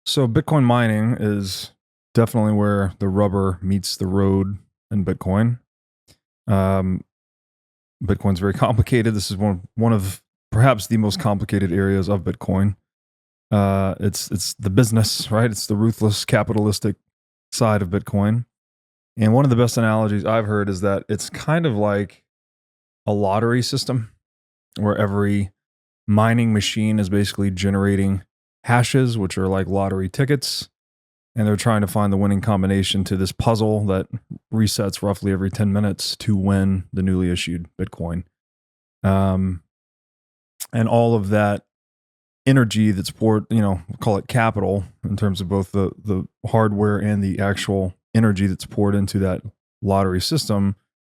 So Bitcoin mining is definitely where the rubber meets the road in Bitcoin. Um, Bitcoin's very complicated. This is one of perhaps the most complicated areas of Bitcoin. It's the business, right? It's the ruthless capitalistic side of Bitcoin. And one of the best analogies I've heard is that it's kind of like a lottery system where every mining machine is basically generating hashes, which are like lottery tickets, and they're trying to find the winning combination to this puzzle that resets roughly every 10 minutes to win the newly issued Bitcoin. Um, and all of that energy that's poured, call it capital in terms of both the hardware and the actual energy that's poured into that lottery system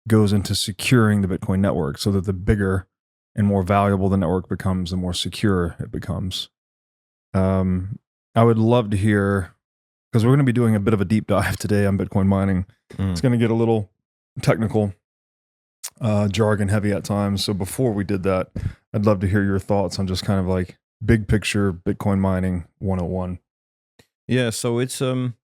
goes into securing the Bitcoin network so that the bigger and more valuable the network becomes, the more secure it becomes. I would love to hear, because we're going to be doing a bit of a deep dive today on Bitcoin mining. It's going to get a little technical, jargon heavy at times. So before we did that, I'd love to hear your thoughts on just kind of like big picture Bitcoin mining 101. Yeah, so it's an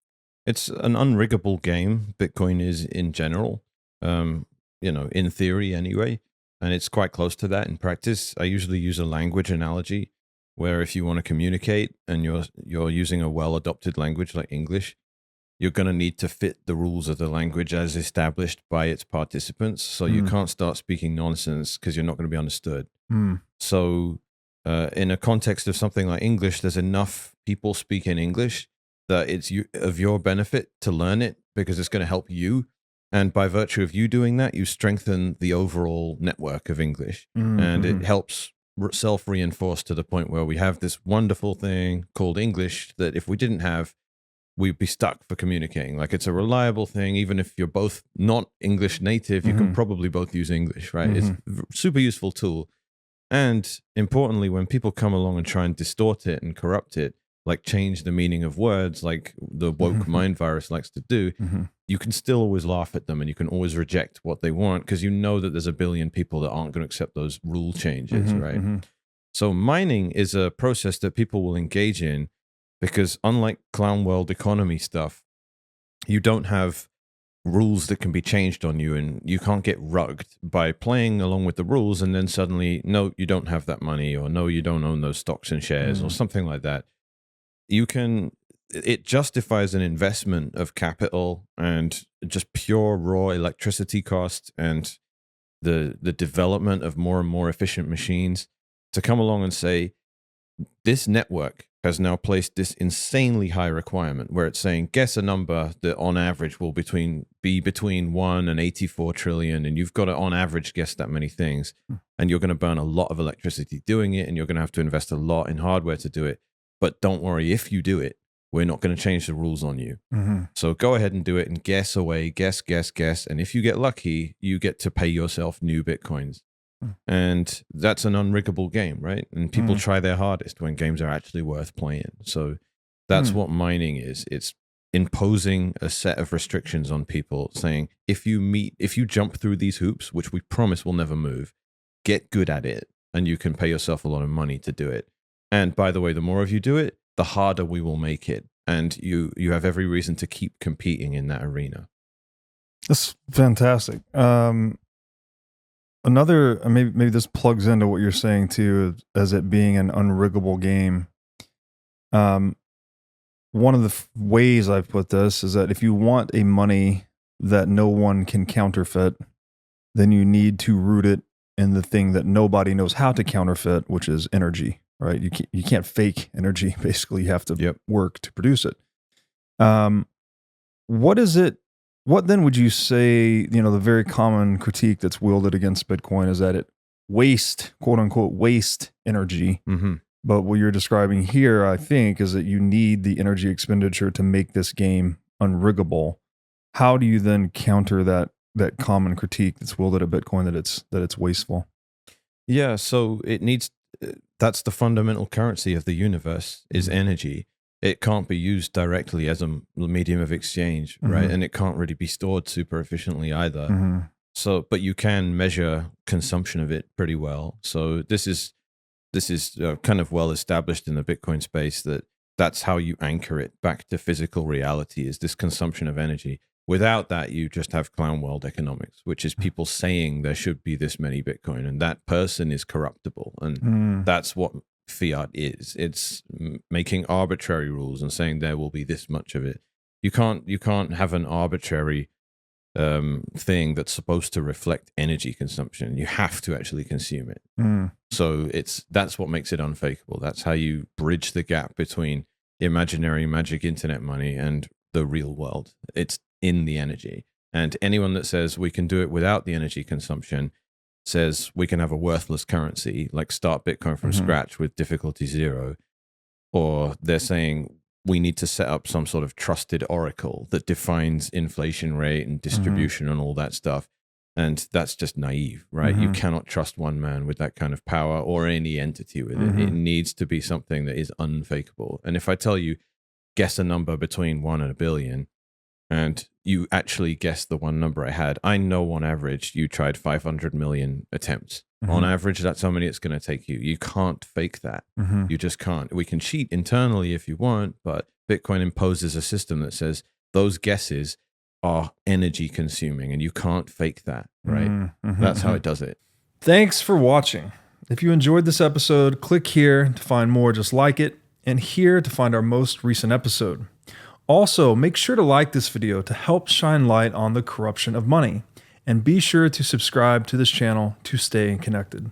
unriggable game. Bitcoin is in general, in theory anyway, and it's quite close to that in practice. I usually use a language analogy where if you want to communicate and you're using a well-adopted language like English, you're going to need to fit the rules of the language as established by its participants. So you can't start speaking nonsense because you're not going to be understood. So in a context of something like English, there's enough people speaking English that it's of your benefit to learn it because it's going to help you. And by virtue of you doing that, you strengthen the overall network of English. And it helps self-reinforce to the point where we have this wonderful thing called English that if we didn't have, we'd be stuck for communicating. Like it's a reliable thing. Even if you're both not English native, you can probably both use English, right? It's a super useful tool. And importantly, when people come along and try and distort it and corrupt it, like change the meaning of words, like the woke mind virus likes to do, you can still always laugh at them and you can always reject what they want because you know that there's a billion people that aren't going to accept those rule changes, right? So mining is a process that people will engage in because unlike clown world economy stuff, you don't have rules that can be changed on you and you can't get rugged by playing along with the rules and then suddenly, no, you don't have that money or no, you don't own those stocks and shares or something like that. It justifies an investment of capital and just pure raw electricity cost and the development of more and more efficient machines to come along and say, this network has now placed this insanely high requirement where it's saying, guess a number that on average will be between 1 and 84 trillion. And you've got to on average guess that many things. And you're going to burn a lot of electricity doing it. And you're going to have to invest a lot in hardware to do it. But don't worry, if you do it, we're not going to change the rules on you. So go ahead and do it and guess away, guess. And if you get lucky, you get to pay yourself new Bitcoins. And that's an unriggable game, right? And people try their hardest when games are actually worth playing. So that's what mining is. It's imposing a set of restrictions on people saying, if you jump through these hoops, which we promise will never move, get good at it and you can pay yourself a lot of money to do it. And by the way, the more of you do it, the harder we will make it. And you have every reason to keep competing in that arena. That's fantastic. Another, maybe this plugs into what you're saying too, as it being an unriggable game. One of the ways I've put this is that if you want a money that no one can counterfeit, then you need to root it in the thing that nobody knows how to counterfeit, which is energy, right? You can't fake energy. Basically, you have to work to produce it. What is it? What then would you say, the very common critique that's wielded against Bitcoin is that it quote unquote, waste energy. But what you're describing here, I think, is that you need the energy expenditure to make this game unriggable. How do you then counter that common critique that's wielded at Bitcoin that it's wasteful? Yeah, so that's the fundamental currency of the universe is energy. It can't be used directly as a medium of exchange, right? And it can't really be stored super efficiently either. So, but you can measure consumption of it pretty well. So this is kind of well established in the Bitcoin space that that's how you anchor it back to physical reality, is this consumption of energy. Without that, you just have clown world economics, which is people saying there should be this many Bitcoin, and that person is corruptible. And that's what fiat is. It's making arbitrary rules and saying there will be this much of it. You can't have an arbitrary thing that's supposed to reflect energy consumption. You have to actually consume it. So that's what makes it unfakeable. That's how you bridge the gap between imaginary magic internet money and the real world. It's in the energy. And anyone that says we can do it without the energy consumption says we can have a worthless currency, like start Bitcoin from scratch with difficulty 0, or they're saying we need to set up some sort of trusted oracle that defines inflation rate and distribution and all that stuff. And that's just naive, right? You cannot trust one man with that kind of power or any entity with it. It needs to be something that is unfakeable. And if I tell you, guess a number between 1 and a billion, and you actually guess the one number I had, I know on average you tried 500 million attempts. On average, that's how many it's going to take you. You can't fake that. You just can't. We can cheat internally if you want, but Bitcoin imposes a system that says those guesses are energy consuming and you can't fake that, right? That's how it does it. Thanks for watching. If you enjoyed this episode, click here to find more just like it, and here to find our most recent episode. Also, make sure to like this video to help shine light on the corruption of money, and be sure to subscribe to this channel to stay connected.